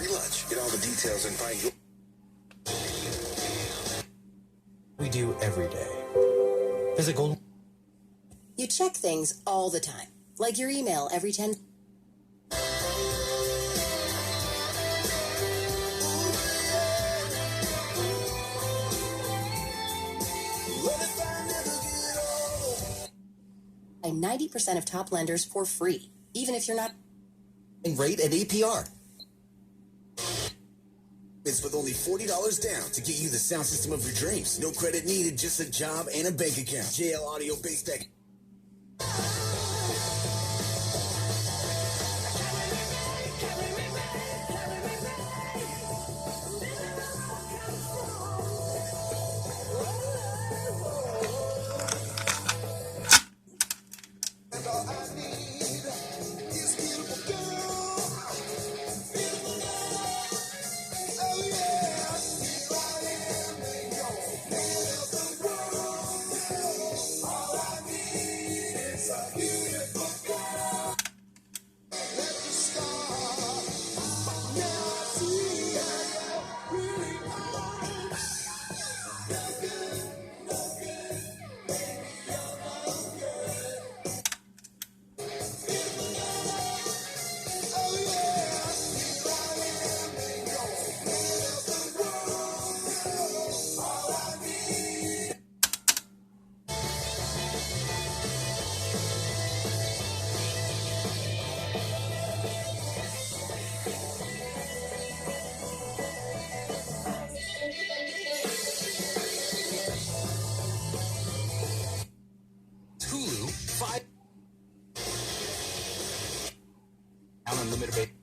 free lunch. Get all the details and find your... We do every day. Visit Golden... You check things all the time, like your email every 10... And 90% of top lenders for free, even if you're not... Rate at APR. It's with only $40 down to get you the sound system of your dreams. No credit needed, just a job and a bank account. JL Audio Base Tech. Unlimited